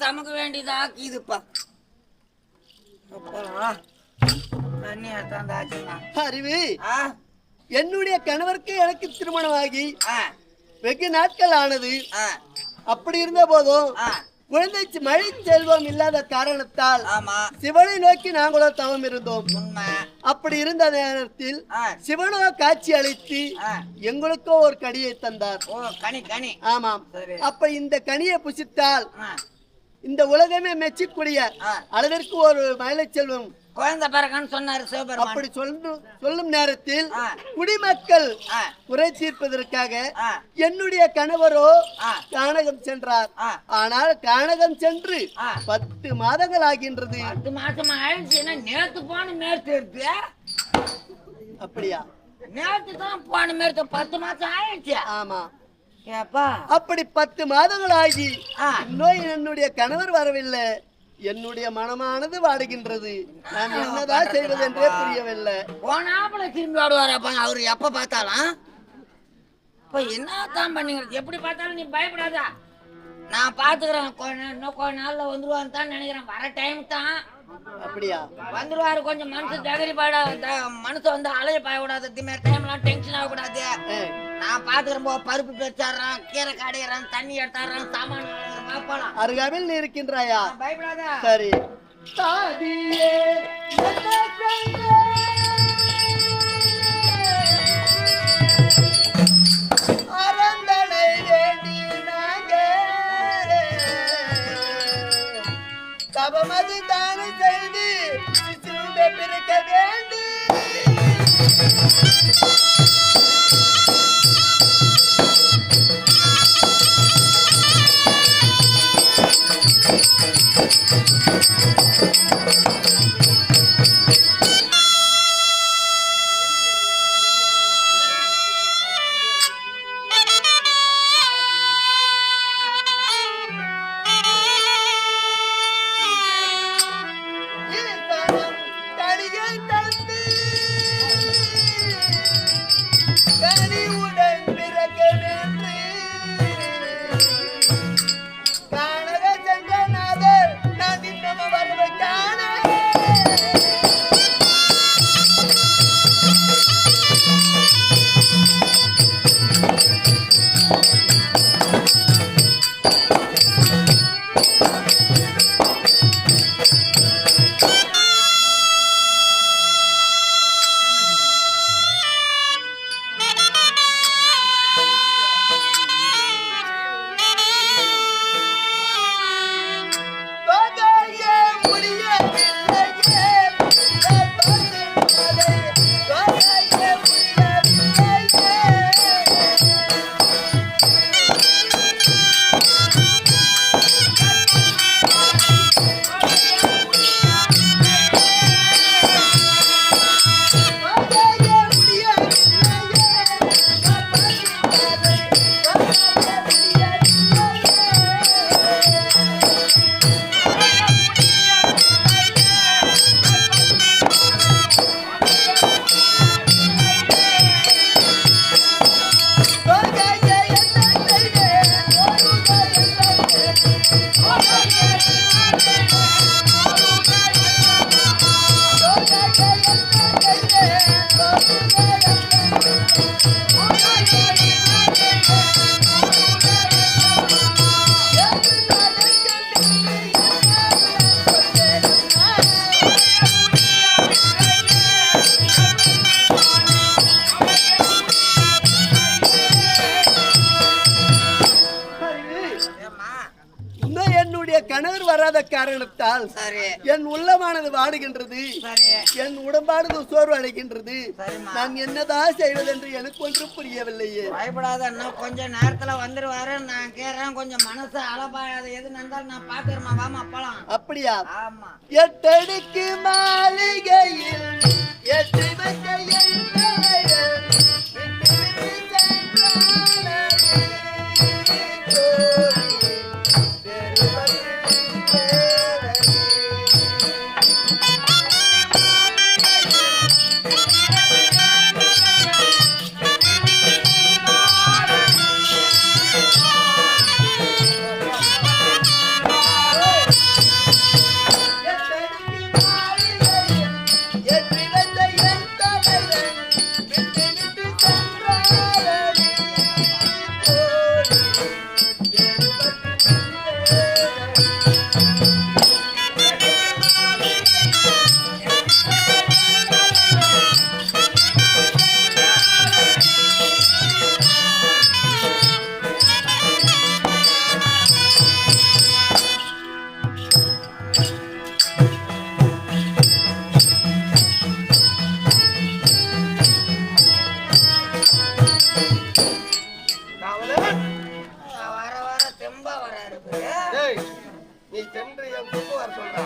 சமக்க வேண்டியதா இதுப்பா. அறிவு, என்னுடைய கணவருக்கு எனக்கு திருமணமாகி வெகு நாட்கள் ஆனது. அப்படி இருந்த போதும் குழந்தை மழை செல்வம் இல்லாத காரணத்தால் சிவனை நோக்கி நாங்களும் தவம் இருந்தோம். அப்படி இருந்த நேரத்தில் சிவனோ காட்சி அளித்து எங்களுக்கோ ஒரு கனியை தந்தார். ஆமாம். அப்ப இந்த கனியை புசித்தால் இந்த உலகமே மெச்சக்கூடிய அளவிற்கு ஒரு மழை செல்வம் குழந்தை பிறகுன்னு சொன்னாரு சிவபெருமான். அப்படி சொல்லும் நேரத்தில் குடிமக்கள் குறை தீர்ப்பதற்காக என்னுடைய கணவரோ கானகம் சென்றார். ஆனால் கானகம் சென்று 10 மாதங்கள் ஆகின்றது. 10 மாசம் ஆயிடுச்சுன்னா நேத்து போன மேற்று. அப்படியா? நேத்து தான் போன மேற்று 10 மாசம் ஆயிடுச்சு. ஆமா. அப்படி 10 மாதங்கள் ஆகி இன்னும் என்னுடைய கணவர் வரவில்லை. என்னுடைய மனமானது வாடுகின்றது. நான் என்னதான் செய்வது என்றே புரியவில்லை. போனாப்புல திரும்பி வாடுவாரப்பா அவரு எப்ப பார்த்தாலும். இப்ப என்னதான் பண்ணீங்க? எப்படி பார்த்தாலும் நீ பயப்படாதா, நான் பாத்துக்கிறேன். இன்னும் கொஞ்ச நாள்ல வந்துருவான்னு தான் நினைக்கிறேன். வர டைம் தான். அப்படியா? வந்துருவாரு. கொஞ்சம் மனசு தகரி பாட மனசு வந்து அலைய பாய கூடாது. டைம்லாம் டென்ஷன் ஆகக்கூடாது. நான் பாத்துக்கிறேன். பருப்பு பெற்றாடுறான், கீரை காடையிறான், தண்ணி எடுத்தாடுறான், சாமான அருகாமையில் நீ இருக்கின்றாயா? பயப்படாத. சரி. தவமது தானே செய்து பிறக்க வேண்டும். கனியை தந்து என்னுடைய கணவர் வராத காரணத்தால் சரி என் உள்ளமானது வாடுகின்றது, சரி என் உடம்பானது சோர்வு அடைகின்றது. சரிம்மா. நான் என்னதான் செய்வதென்று எனக்கு ஒன்றும் புரியவில்லையே. பயப்படாத, இன்னும் கொஞ்சம் நேரத்துல வந்துருவாரு. நான் கேட்கறேன், கொஞ்சம் மனசு அலபாயாத எது நடந்தாலும் நான் பாத்துக்கிறேமா. வாமா போலாம். அப்படியா? ஆமா. எட்டடிக்கு மாளிகையில் எட்டு வைத்த எண்ணெய்கள் விட்டு விட்டு சென்றானே. நீ சென்று என் குப்பு வர சொல்றா.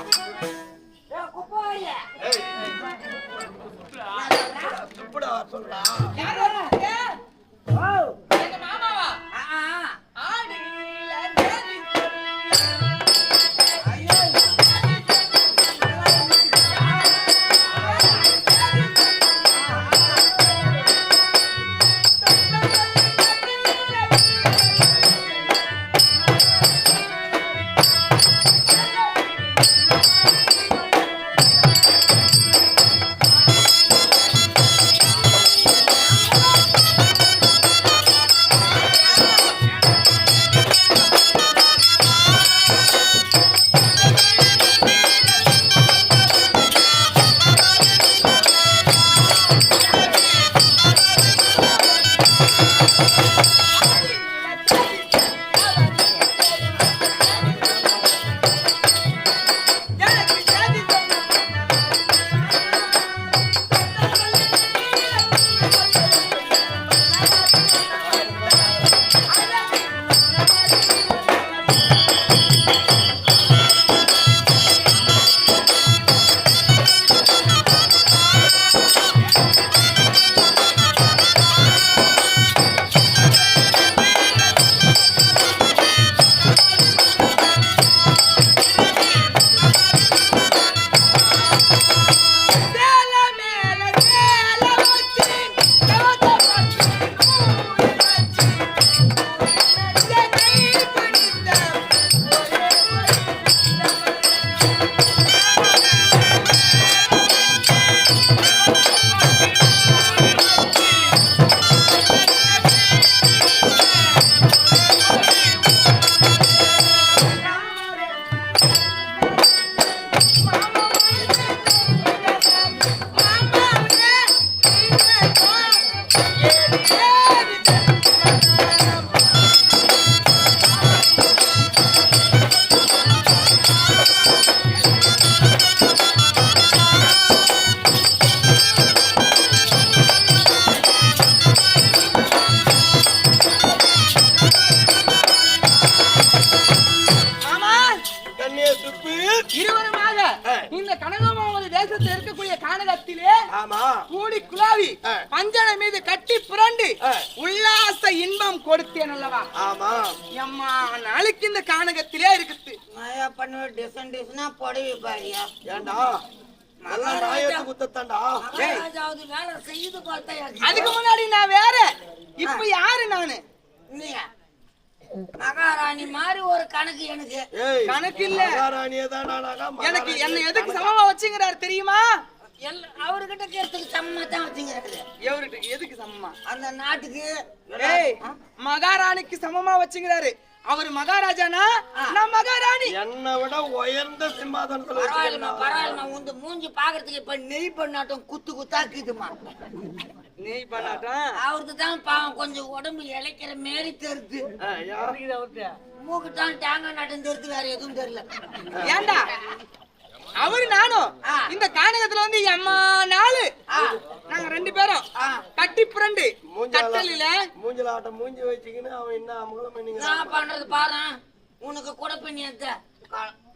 குப்புட வர சொல்றா. கூடி குலாவி பஞ்சனை மீது கட்டி புரண்டு உல்லாச இன்பம் கொடுத்தேன் அல்லவா? ஆமா. எம்மா நாளைக்கு இந்த கானகத்திலே இருக்குது. மாயா பண்ணுவ டிசன் டிசனா புடவை பாரியா. ஏண்டா நல்லா ராயத்து குத்தத்தாண்டா. மகாராஜாவது வேலை செய்து பார்த்தாயா? அதுக்கு முன்னாடி நான் வேற, இப்ப யாரு நானு? நீங்க மகாராணி மாதிரி ஒரு கணக்கு எனக்கு. கணக்கு இல்ல, மகாராணியே தான். எனக்கு என்ன எதுக்கு சமமா வச்சுங்கிறாரு தெரியுமா? அவர்கிட்ட கேட்டதுக்கு சமமா தான் வச்சுங்கிறாரு. எவருக்கு எதுக்கு சமமா? அந்த நாட்டுக்கு ஏய் மகாராணிக்கு சமமா வச்சுக்கிறாரு. அவர் மகாராஜானா நான் மகாராணி. என்னை விட உயர்ந்த சிம்மாசனத்துல பரவாயில்ல உந்து மூஞ்சி பாக்குறதுக்கு இப்ப நெய் பண்ணாட்டம் குத்து குத்தாக்குதுமா. நெய் பண்ணாட்டம் அவருக்கு தான் பாவம் கொஞ்சம் உடம்பு இழைக்கிற மாரி தெரியுது. மூக்கு தான் தேங்காய் நாட்டம் தெரியுது, வேற எதுவும் தெரியல. ஏண்டா அவரு நானும் இந்த கானகத்துல வந்து அம்மா நாலு நாங்க 2 பேரும் கட்டி புரண்டு கட்டலில மூஞ்சில ஆட்டம் மூஞ்சி வச்சுக்கின்னு அவன் என்ன அமங்கலம் பண்ணீங்க. நான் பண்றது பாரு, உனக்கு கூட பண்ணி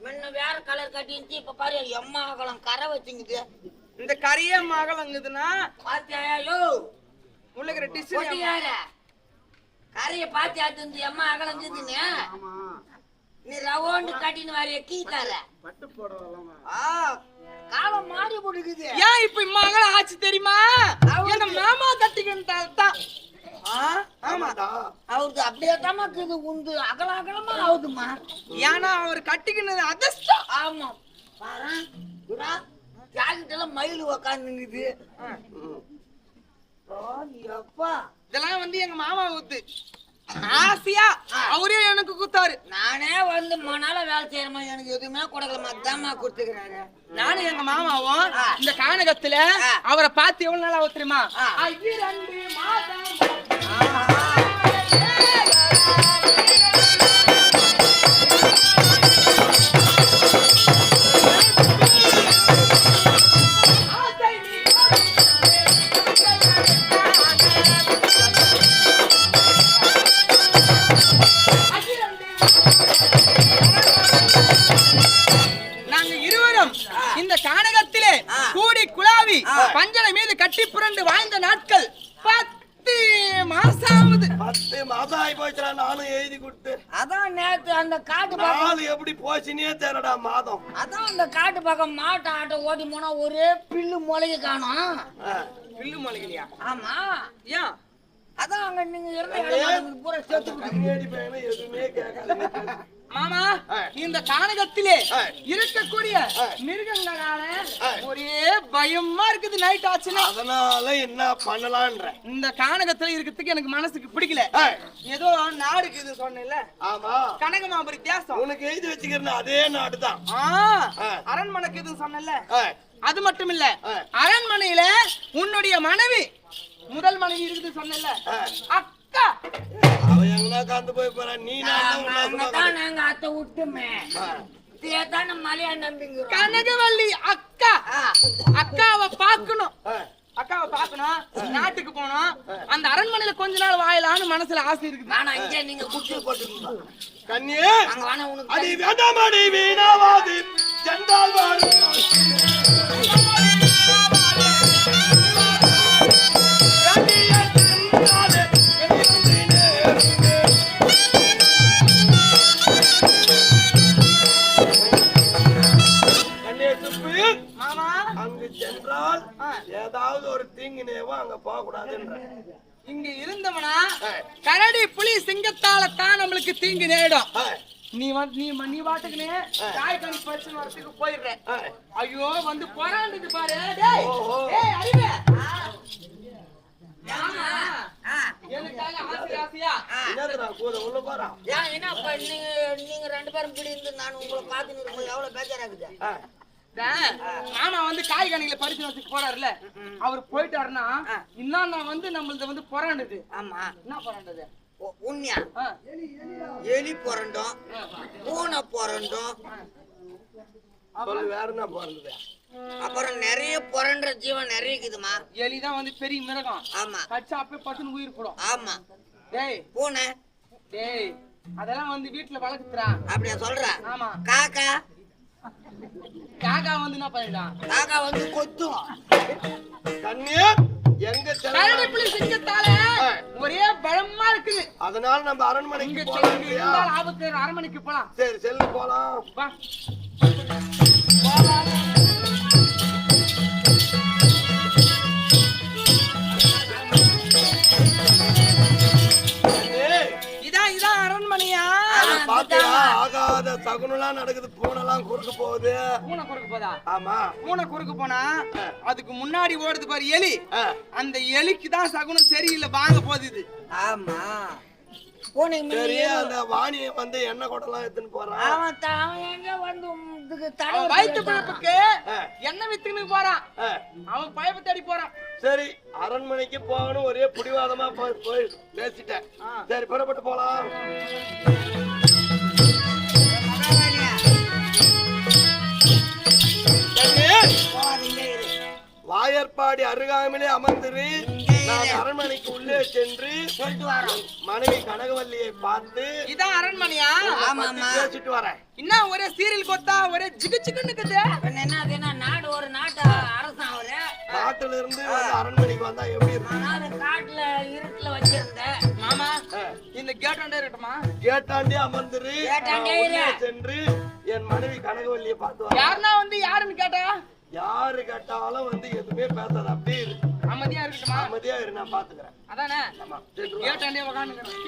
முன்ன வேற கலர் கட்டிச்சு, இப்ப பாரு எம்மா கலம் கரை வச்சுங்குது. இந்த கரையே மகளங்குதுன்னா பாத்தியாயோ உள்ளக்கிற டிஷ் கரைய பாத்தியாத்து எம்மா அகலங்குதுன்னு நீ ரவோண்டு கட்டின்னு வரைய கீத்தார பட்டு போடலாம். காலம் மாறி போடுக்குது. ஏன் இப்ப மகள ஆச்சு தெரியுமா? எங்க மாமா கட்டிக்கிட்டால்தான். ஆமாடா அவருக்கு அப்படியே தாமாக்குது, உந்து அகல அகலமா ஆகுதுமா. ஏன்னா அவர் கட்டிக்கினது அதிர்ஷ்டம். ஆமா பாரு ஜாக்கெட்ல மயில் உக்காந்துங்குது. இதெல்லாம் வந்து எங்க மாமா ஊத்து ஆசையா அவரே எனக்கு குத்தாரு. நானே வந்து மணால வேலை செய்யறமா, எனக்கு எதுவுமே கொடுக்கலமா, தாமா கொடுத்துக்கிறாரு. நானும் எங்க மாமாவும் இந்த கானகத்துல அவரை பார்த்து எவ்வளவு நாளா தெரியுமா? 2 மாதம். இந்த கானகத்திலே கூடி குலாவி பஞ்சனை மீது கட்டி புரண்டு வாழ்ந்த நாட்கள் 10 மாசமாவது. 10 மாசம் ஆகி போச்சுடா. நானும் எழுதி கொடுத்து அதான் நேத்து அந்த காட்டு நாள் எப்படி போச்சுனே தெரியடா மாதம். அதான் அந்த காட்டு பக்கம் மாட்டை ஆட்டை ஓட்டி போனா ஒரே பில்லு முளைக்கு காணும். பில்லு முளைக்கலையா? ஆமா ஏன்? அதான் அங்க நீங்க இருந்த பூரா சேர்த்து கண்ணாடி பையனை எதுவுமே கேட்காது. மாமா இந்த கானகத்திலே இருக்கக்கூடிய மிருகங்களால ஒரே பயமா இருக்குது. நைட் ஆச்சுன்னா அதனால என்ன பண்ணலான்ற இந்த கானகத்துல இருக்கிறதுக்கு எனக்கு மனசுக்கு பிடிக்கல. ஏதோ நாடுக்கு இது சொன்னேன்ல. ஆமா கனகமாபுரி தேசம் உனக்கு எழுதி வச்சுக்கிறேன் அதே நாடுதான். அரண்மனைக்கு இது சொன்னேன்ல. அது மட்டும் இல்ல, அரண்மனையில உன்னுடைய மனைவி முதல் மனைவி இருக்குது சொன்னேன்ல அக்கா. அவ எங்கன்னா காந்து போய் போற. நீ நாங்க அத்தை விட்டுமே மலையா நம்பிங்க. கனகவல்லி அக்கா. அக்காவை பாக்கணும். அக்காவை பாக்கணும். நாட்டுக்கு போனோம். அந்த அரண்மனையில கொஞ்ச நாள் வாயலான்னு மனசுல ஆசை இருக்குது. ஆனா இங்க நீங்க குச்சி போட்டுக்கீங்க. கண்ணியே அங்க வேணா உனக்கு அடி வேண்டாமடி வீணாவாது சென்றால் வாரு. அங்கு சென்றால் ஏதாவது ஒரு தீங்கு நேவம் அங்க போக கூடாதுன்ற. இங்க இருந்தவனா கரடி புலி சிங்கத்தால தான் நம்மளுக்கு தீங்கு நேரிடும். நீ நீ வாட்டுக்குனே காய் கனி பறிச்சு வரத்துக்கு போயிடுற. ஐயோ வந்து போராண்டுது பாரு. டேய் ஏய் அறிவே எனக்காக ஆசையா என்னடா கூட உள்ள போறா. ஏன் என்ன நீங்க 2 பேரும் இப்படி இருந்து நான் உங்களை பார்த்து நிற்கும் எவ்வளவு பேஜாராகுது. மாமா வந்து காய் கனிகளை பறிச்சு வரத்துக்கு போறாருல, அவர் போயிட்டாருன்னா இன்னும் நான் வந்து நம்மளது வந்து போராண்டுது. ஆமா என்ன போராண்டது? உண்மையா எலி புரண்டும் பூனை புரண்டும் வேற என்ன போறது. அப்புறம் நிறைய புரண்ட ஜீவன் நிறைய இருக்குதுமா. எலிதான் வந்து பெரிய மிருகம். ஆமா கச்சா அப்பே பசுன்னு உயிர் போடும். ஆமா டேய் பூனை டேய் அதெல்லாம் வந்து வீட்டுல வளர்க்குறா. அப்படியா சொல்ற? ஆமா. காக்கா காக்கா வந்து என்ன பண்ணிடான்? காக்கா வந்து கொத்தும். கண்ணே எங்க கரடி புலி சிங்கத்தால ஒரே பயமா இருக்குது. அதனால நம்ம அரண்மனைக்கு போலாம். ஆபத்து அரண்மனைக்கு போலாம். சரி செல்லு போலாம். வா இதான் அரண்மனையா? பாத்தியா ஆகாத சகுனெல்லாம் நடக்குது பூனைலாம் குறுக்க போகுது. பூனை குறுக்கு போதா? ஆமா. பூனை குறுக்கு போனா அதுக்கு முன்னாடி ஓடுது பாரு எலி, அந்த எலிக்கு தான் சகுனம் சரியில்லை வாங்க போகுது இது. ஆமா பூனைக்கு சரி, அந்த வாணியை வந்து எண்ணெய் கொட்டெல்லாம் எடுத்துன்னு போறான். அவன் எங்க வந்து அவன் வயிற்று பிழப்புக்கு எண்ணெய் வித்துன்னு போறான், அவன் பைப்பு தேடி போறான். சரி, அரண்மனைக்கு போகணும் ஒரே புடிவாதமா போய் பேசிட்டேன். சரி, புறப்பட்டு போலாம். வாயற்பாடி அருகாமையிலே அமர்ந்திரு. நான் அரண்மனைக்கு உள்ளே சென்று மனைவி கனகவல்லியை பார்த்து இதான் அரண்மனையா பேசிட்டு வரேன். இன்னும் ஒரே சீரியல் கொத்தா ஒரே ஜிகு ஜிகுன்னு இருக்குது. என்ன நாடு ஒரு நாட்டு அரசன் அவரு. காட்டுல இருந்து அரண்மனைக்கு வந்தா எப்படி இருக்கு? காட்டுல இருட்டுல வச்சிருந்தேன் மாமா. இந்த கேட்டாண்டே இருக்கட்டுமா? கேட்டாண்டே அமர்ந்திரு. உள்ளே சென்று என் மனைவி கனகவல்லியை பார்த்து யாருன்னா வந்து யாருன்னு கேட்டா யாரு கேட்டாலும் வந்து எதுவுமே பேசாத, அப்படியே இரு. அமைதியா இருக்கட்டுமா? அமைதியா இரு, நான் பாத்துக்கிறேன். அதானே கேட்டாண்டே உட்காந்துக்கிறேன்.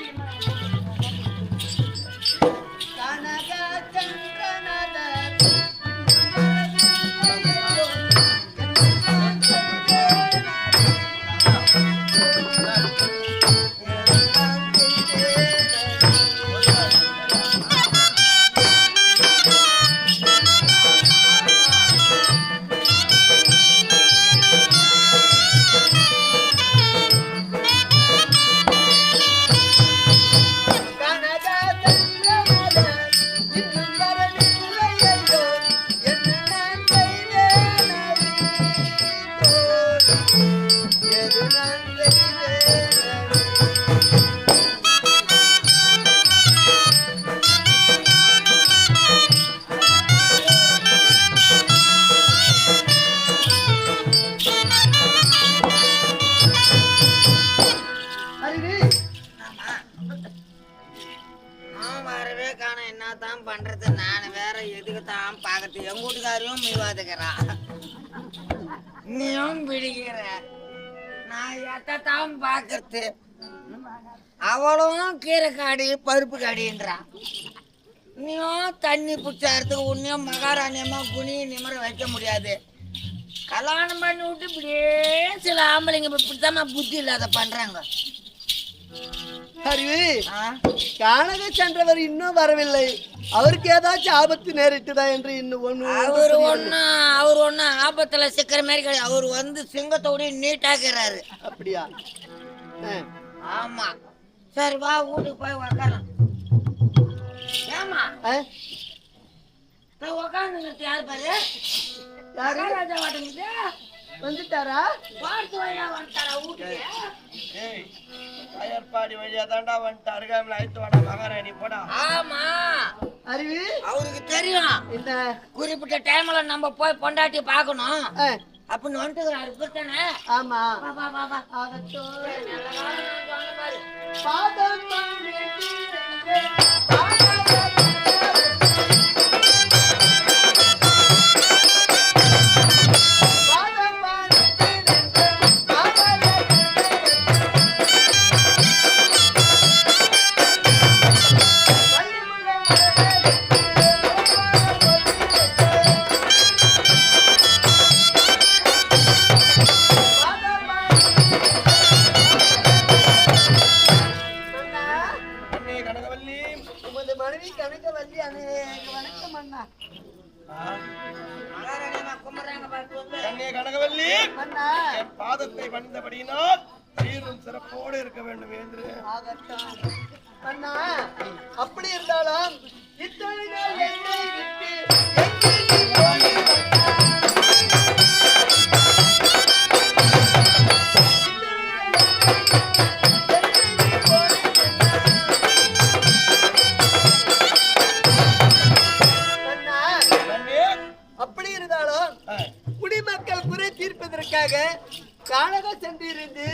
என்னதான் பண்றது, நான் வேற எதுக்கு தான் பாக்கிறது. எங்க வீட்டுக்காரையும் மீவாதுக்கிறான், நீயும் பிடிக்கிற, நான் எத்தான் பாக்குறது. அவளும் கீரை காடி பருப்பு காடின்றான், நீயும் தண்ணி பிடிச்சாரத்துக்கு உன்னையும் மகாராணியமா குனி நிமிர வைக்க முடியாது. கல்யாணம் பண்ணி விட்டு இப்படியே சில ஆம்பளைங்க இப்படித்தான் புத்தி இல்லாத பண்றாங்க. அறிவு, காணக சென்றவர் இன்னும் வரவில்லை. அவருக்கு ஏதாச்சும் ஆபத்து நேரிட்டுதா என்று இன்னும் அவர் ஒன்னும் ஆபத்துல சிக்கிற மாதிரி கிடையாது. அவர் வந்து சிங்கத்தோட நீட்டாக்குறாரு. அப்படியா? ஆமா. சரி வா, வீட்டுக்கு போய் உக்காரலாம். ஏமா உக்காந்து யாரு பாரு, ராஜா வாட்டுங்க வந்துட்டாரா? பார்த்து வழியா வந்துட்டாரா வீட்டுக்கு? அயற்பாடி வழியா தாண்டா வந்துட்டு அருகாமல் அழைத்து வாடா மகாராணி போடா. ஆமா அறிவு, அவருக்கு தெரியும் இந்த குறிப்பிட்ட டைம்ல நம்ம போய் பொண்டாட்டி பாக்கணும் அப்படின்னு வந்துட்டுக்கிறாரு. இப்பதானே? ஆமா. கனகவல்லி, என் பாதத்தை பணிந்தபடியினால் சீரும் சிறப்போடு இருக்க வேண்டும் என்று. அப்படி இருந்தாலும் இத்தனை நாள் என்னை விட்டு அப்படி இருந்தாலும் குடிமக்கள் குறை தீர்ப்பதற்காக கானக சென்றிருந்து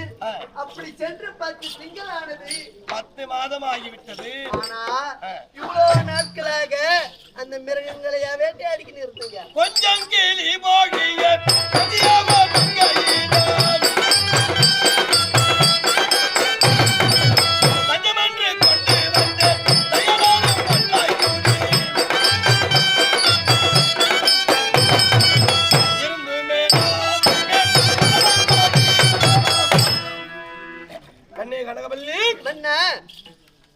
அப்படி சென்று 10 திங்களானது 10 மாதம் ஆகிவிட்டது. ஆனா இவ்வளவு நாட்களாக அந்த மிருகங்களை வேட்டையாடிக்கு நிறுத்துங்க. கொஞ்சம் கேலி போகிய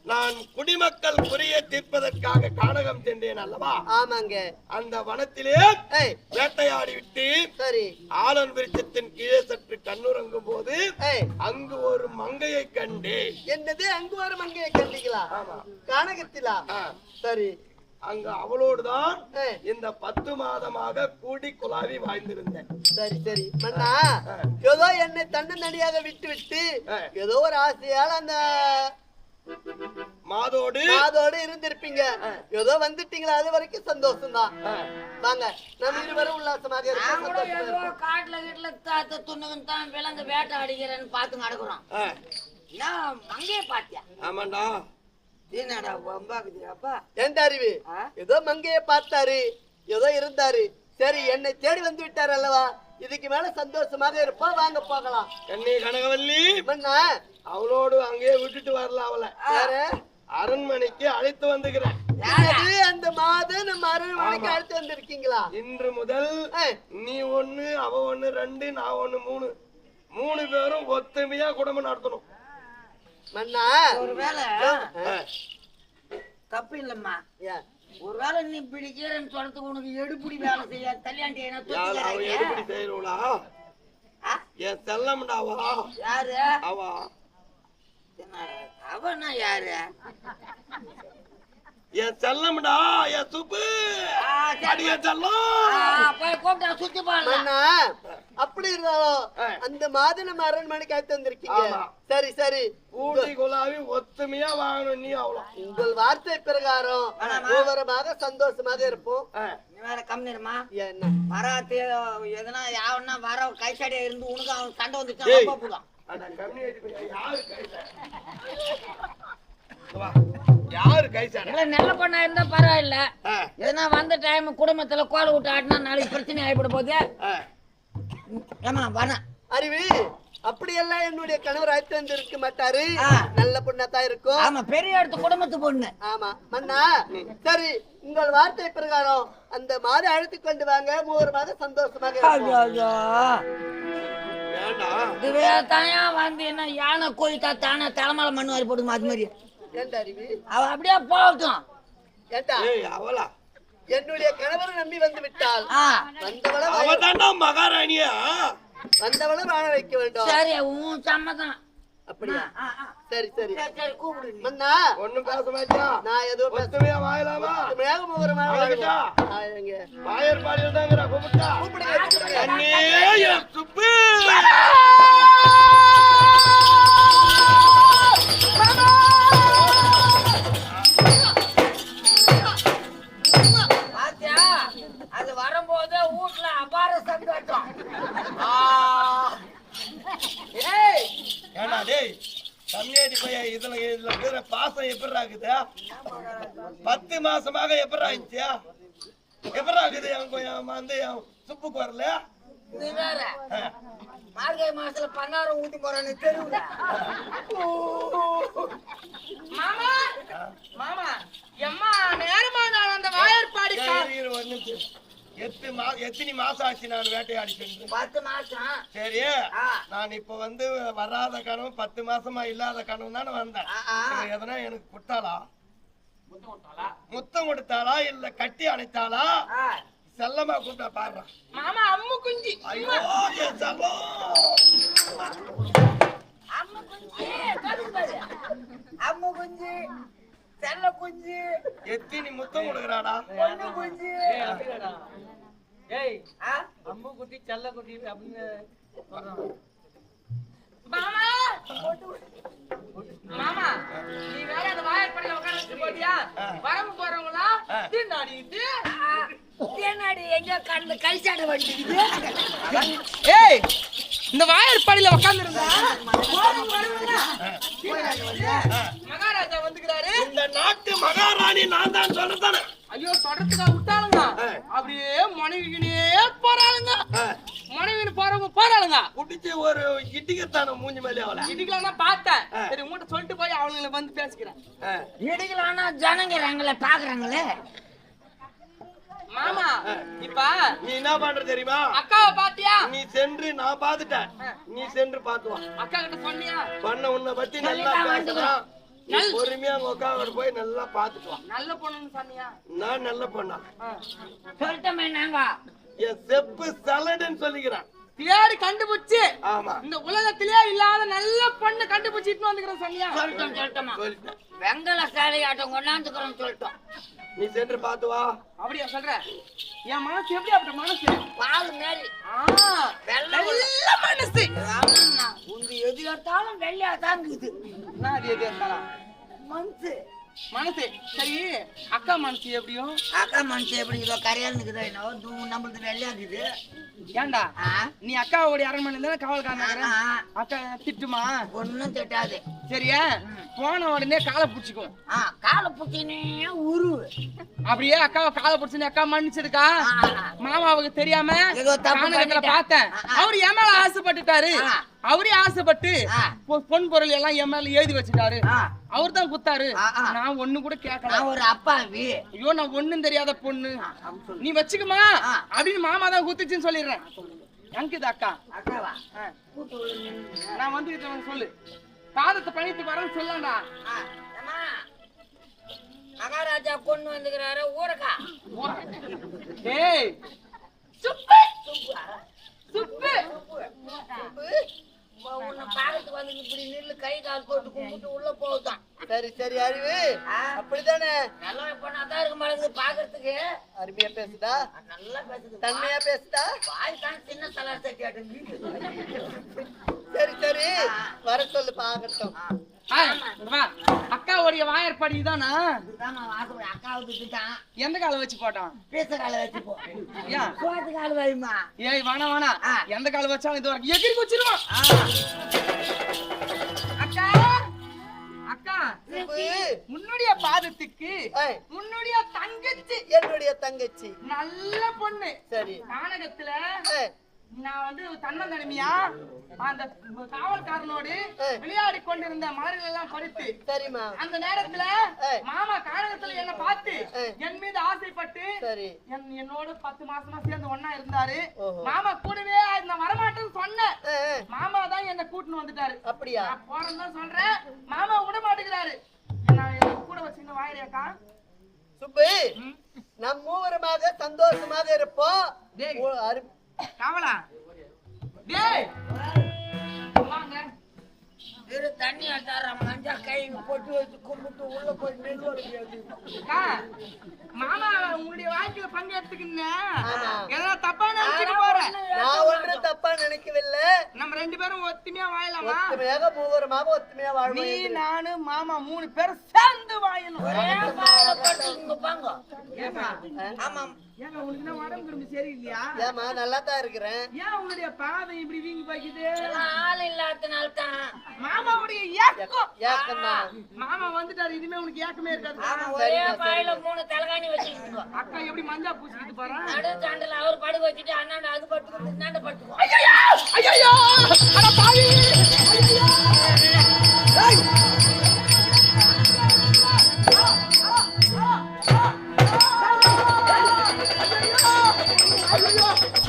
நான் குடிமக்கள் குறையை தீர்ப்பதற்காக கானகம் சென்றேன் அல்லவா? ஆமாங்க. அந்த வனத்திலே ஏய், வேட்டையாடி விட்டு சரி. ஆலன் விருட்சத்தின் கீழே சற்று கண்ணுறங்கும் போது ஏய், அங்கு ஒரு மங்கையை கண்டேன். என்னது அங்கு ஒரு மங்கையை கண்டீங்களா? ஆமா. கானகத்திலா? சரி. அங்க அவளோடுதான் ஏய், இந்த 10 மாதமாக கூடி குலாவி வாழ்ந்திருந்தேன். சரி சரி. மன்னா, ஏதோ என்னை தன்னந்தனியாக விட்டு விட்டு ஏதோ ஒரு ஆசையால அந்த மாதோடு மாதோடு இருந்திருப்பீங்க. ஏதோ வந்துட்டீங்களா, அது வரைக்கும் சந்தோஷம் தான். வாங்க, நம்ம இருவரும் உல்லாசமாக நான் கூட இருப்போம். ஏதோ காட்டுல வீட்டுல துண்ணுக்குன்னு தான் விலங்கு வேட்டை அடிக்கிறேன்னு பார்த்து நடக்குறோம். நான் மங்கைய பாத்தியா? ஆமாண்டா. என்னடா வம்பாக்குதுப்பா? எந்த அறிவு? ஏதோ மங்கையை பார்த்தாரு, ஏதோ இருந்தாரு. சரி, என்னை தேடி வந்து விட்டாரு அல்லவா, இதுக்கு மேல சந்தோஷமாக இருப்போம். வாங்க போகலாம். கண்ணே கனகவல்லி, மன்னா, அவளோடு அங்கேயே விட்டுட்டு வரல. அவளை யாரு? அரண்மனைக்கு அழைத்து வந்துக்கிறேன். என்னது, அந்த மாதம் நம்ம அரண்மனைக்கு அழைத்து வந்திருக்கீங்களா? இன்று முதல் நீ 1, அவ 1, 2, நான் 1, 3 3 பேரும் ஒத்துமையா குடும்பம் நடத்தணும். மன்னா, ஒருவேளை தப்பு இல்லம்மா. ஏன்? ஒருவேளை நீ பிடிக்கிறேன்னு சொல்றதுக்கு உனக்கு எடுப்புடி வேலை செய்ய தள்ளியாண்டி அவ எப்படி செய்யறவளா? என் செல்லம்டாவா? யாரு அவா? அவனா யாரு? என் செல்லம்டா, என் சுப்பு அடிய செல்லம். போய் கூப்பிட்டா சுத்தி பாருங்க. மன்னா, அப்படி இருந்தாலும் அந்த மாதம் நம்ம அரண்மனைக்கு அழைத்து வந்திருக்கீங்க. சரி சரி. கூடி குலாவி ஒத்துமையா வாங்கணும். நீ அவ்வளோ உங்கள் வார்த்தை பிரகாரம் ஒவ்வொருமாக சந்தோஷமாக இருப்போம். நீ வேற கம்மிருமா? என்ன வராத்து எதுனா யாருன்னா வர கைச்சாடியா இருந்து உனக்கு அவன் சண்டை வந்துச்சு போதும். யாரு கைசாட? நல்ல பொண்ணா இருந்தா பரவாயில்ல. எதுனா வந்த டைம் குடும்பத்துல கோல விட்டு ஆடினா நாளைக்கு பிரச்சனை ஆயிப்பட போகுது. ஏமா வர அறிவு, அப்படியெல்லாம் என்னுடைய கணவர் அழைத்து வந்து இருக்க மாட்டாரு. நல்ல பொண்ணா தான் இருக்கும். ஆமா, பெரிய இடத்து குடும்பத்து பொண்ணு. ஆமா மன்னா, சரி, உங்கள் வார்த்தை பிரகாரம் அந்த மாதம் அழைத்து கொண்டு வாங்க. 3 மாதம் சந்தோஷமாக இருப்போம். இதுவே தாயா வந்து என்ன யானை கோயிட்டா தானே தலைமையில மண் வாரி போடுமா? அது மாதிரி ஏண்டா அறிவு? அவ அப்படியே போகட்டும். ஏண்டா, அவளா? என்னுடைய கணவர் நம்பி வந்து விட்டால் வந்தவளை அவதாண்டா மகாராணியா? வந்தவளை வாழ வைக்க வேண்டும். சரி, உன் சம்மதம். அப்படியா? சரி சரி. சரி, கூப்பிடு. மன்னா, ஒண்ணும் பேச மாட்டியா? நான் ஏதோ ஒத்துமையா வாயலாமா? வாயர் பாடியில் தாங்கிற கூப்பிட்டா அண்ணே என் சுப்பு. பாத்தியா, அது வரும்போது வீட்டுல அபார சந்தோஷம். ஏண்டா டேய், கம்மியாடி பையா, இதுல இருக்கிற பாசம் எப்படி இருக்குது? 10 மாசமாக எப்படி ஆயிடுச்சியா? எப்படி ஆகுது? வந்து சுப்புக்கு வரல. நீ வேற மார்கழி மாசத்துல 16 ஊட்டி போறான்னு தெருவுல. மாமா மாமா எம்மா நேரமா நான் அந்த வாயற்பாடி எத்தனை மாசம் ஆச்சு நான் வேட்டையாடி சென்று? 10 மாசம். சரி, நான் இப்ப வந்து வராத கனவு 10 மாசமா இல்லாத கனவு தானே வந்தேன். எதனா எனக்கு கொடுத்தாளா? முத்தம் கொடுத்தாளா இல்ல கட்டி அணைத்தாளா? செல்லமா கூப்பிட்டா பாரு மாமா. அம்மு குஞ்சி. ஐயோ என் செல்லம். அம்மு குஞ்சு, அம்மு குஞ்சு, செல்ல குஞ்சு, எத்தனை முத்தம் கொடுக்குறாடா? பொண்ணு குஞ்சு. ஏய், அம்மு குட்டி செல்ல குட்டி அப்படின்னு மாமா. மாமா, நீ வேற அந்த வாயற்பாடியில உட்கார்ந்து போட்டியா? வரம்பு போறவங்களா தின்னாடிட்டு தேனாடி எங்க கண்ணு கைச்சாடு வண்டிக்குது. ஏய், இந்த வாயற்பாடியில உட்கார்ந்து இருந்தா மகாராஜா வந்துக்கிறாரு. இந்த நாட்டு மகாராணி நான் தான் சொல்றேன். ஐயோ, சொல்றதுக்கா விட்டாளுங்க? அப்படியே மனைவினே போறாளுங்க. மனைவின்னு போறவங்க போறாளுங்க. குடிச்சு ஒரு இடிக்கத்தான மூஞ்சி மேலே அவளை இடிக்கலாம் பார்த்தேன். சரி, உங்கள்கிட்ட சொல்லிட்டு போய் அவங்களை வந்து பேசிக்கிறேன். இடிக்கலாம்னா ஜனங்கிறாங்களே பாக்குறாங்களே. மாமா, இப்ப நீ என்ன பண்ற தெரியுமா? அக்காவை பாத்தியா? நீ சென்று நான் பாத்துட்டேன். நீ சென்று பாத்துவா. அக்கா கிட்ட சொன்னியா? பண்ண உன்னை பத்தி நல்லா பேசுறான். நீ பொறுமையா உங்க அக்காவோட போய் நல்லா பாத்துட்டு வா. நல்ல பொண்ணுன்னு சொன்னியா? நான் நல்ல பொண்ணா? சொல்லிட்டோமே நாங்க. என் செப்பு சலடுன்னு சொல்லிக்கிறேன். தேடி கண்டுபிடிச்சு ஆமா, இந்த உலகத்திலே இல்லாத நல்ல பொண்ணு கண்டுபிடிச்சிட்டு வந்துக்கிறேன் சொன்னியா? சொல்லிட்டோமா சொல்லிட்டேன். வெங்கல சேலையாட்டம் கொண்டாந்துக்கிறோம் சொல்லிட்டோம். நீ சென்று பாத்து வா. அப்படியா சொல்ற? என் மனசு எப்படி அப்படி மனசு? பால் மாரி வெள்ள மனசு. உங்க எது எடுத்தாலும் வெள்ளையா தாங்குது என்ன அது எது இருந்தாலும் மனசு. மனசு சரி. அக்கா மனசு எப்படியும்? அக்கா மனசு எப்படி இதோ கரையால் நிக்குதோ என்னவோ நம்மளுக்கு வெள்ளையா இருக்குது. ஏன்டா நீ அக்காவோடைய அரண்மனை தானே காவல்காரன்? அக்கா திட்டுமா? ஒன்னும் திட்டாது. சரியா? போன உடனே காலை பிடிச்சிக்கும். காலை புட்டினே உருவு. அப்படியே அக்காவை காலை பிடிச்சு அக்கா மன்னிச்சிருக்கா? மாமாவுக்கு தெரியாம ஏதோ தப்பு கானகத்துல பண்ணிட்டேன். பார்த்தேன். அவரு என் மேல ஆசைப்பட்டுட்டாரு. அவரே ஆசைப்பட்டு பொன் பொருள் எல்லாம் என் மேல எழுதி வச்சுட்டாரு. அவர் தான் குத்தாரு. நான் ஒண்ணு கூட கேட்கல. நான் ஒரு அப்பாவி. ஐயோ நான் ஒண்ணும் தெரியாத பொண்ணு, நீ வச்சுக்குமா அப்படின்னு மாமா தான் குத்துச்சுன்னு சொல்லிடுறேன். எங்குது அக்கா? அக்காவா? நான் வந்துகிட்டு சொல்லு. பாதத்தை பணித்து வரேன்னு சொல்லண்டா. மகாராஜா கொண்டு வந்துக்கிறாரு ஊரக்கா. டேய் சுப்பு சுப்பு. உன்னை பாக்கத்துக்கு வந்து இப்படி நில்லு, கை கால் போட்டு கும்பிட்டு உள்ள போகுதான். சரி சரி அறிவு, அப்படித்தானே? நல்லா பண்ணாதான் இருக்க மாட்டேங்குது பாக்குறதுக்கு. அருமையா பேசுதா? நல்லா பேசுது. தன்மையா பேசுதா? வாய் தான் சின்ன தலார் சட்டியாட்டு. சரி சரி, வர சொல்லு பாக்கட்டும். வா. அக்காவுடைய வாயற்படி தானா? அக்காவுக்கு தான் எந்த காலை வச்சு போட்டான்? பேச காலை வச்சு போ. ஏன் சோத்து கால் வைமா. ஏய் வேணா வேணா, எந்த காலை வச்சாலும் இது வரைக்கும் எகிரி வச்சிருவான். அக்கா அக்கா, உன்னுடைய பாதத்துக்கு உன்னுடைய தங்கச்சி, என்னுடைய தங்கச்சி நல்ல பொண்ணு. சரி, நாடகத்துல நான் வந்து தன்னந்தனிமையா அந்த காவல்காரனோடு விளையாடி கொண்டிருந்த மலர்கள் எல்லாம் பறித்து, சரிமா, அந்த நேரத்துல மாமா கானகத்துல என்ன பார்த்து என் மீது ஆசைப்பட்டு சரி, என்னோட 10 மாசமா சேர்ந்து ஒன்னா இருந்தாரு. மாமா கூடவே நான் வரமாட்டேன்னு சொன்னேன். மாமா தான் என்ன கூட்டின்னு வந்துட்டாரு. அப்படியா? நான் போறேன்னு தான் சொல்றேன், மாமா விட மாட்டேங்கிறாரு. நான் கூட வச்சுன்னு வாயிலேக்கா. சுப்பு, நம் மூவருமாக சந்தோஷமாக இருப்போம். காவலா டேய் வாங்க. இரு தண்ணி ஆட்டாரா மஞ்சா கை போட்டு வச்சு கும்பிட்டு உள்ள போய் நெல். மாமா உங்களுடைய வாழ்க்கையில பங்கெடுத்துக்கிங்க. எதனா தப்பா நினைச்சுக்க போறேன்? நான் ஒன்றும் தப்பா நினைக்கவில்லை. நம்ம 2 பேரும் ஒத்துமையா வாழலாமா? ஒத்துமையாக மூவருமாக ஒத்துமையா வாழ்வோம். நீ நானு மாமா 3 பேரும் சேர்ந்து வாழணும். ஆமாம். ஏங்க உங்களுக்கு என்ன உடம்பு திரும்பி சரியில்லையா? ஏமா நல்லா தான் இருக்கிறேன். ஏன் உங்களுடைய பாதம் இப்படி வீங்கி போய்க்குது? ஆள் இல்லாதனால தான். மாமாவுடைய ஏக்கம். ஏக்கம் தான். மாமா வந்துட்டாரு, இனிமே உனக்கு ஏக்கமே இருக்காது. ஒரே பாயில 3 தலகாணி வச்சுக்கிட்டு அக்கா எப்படி மஞ்சா பூசிக்கிட்டு போறா? நடு தாண்டல அவர் படுக்க வச்சுட்டு அண்ணாண்ட அது படுத்துக்கிட்டு இந்தாண்ட படுத்துக்கோ. ஐயோ அட பாவி.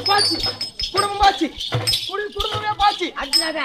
பாச்சி குடும்பம் பாச்சி குடும்பமே பாச்சி. அடிச்சாத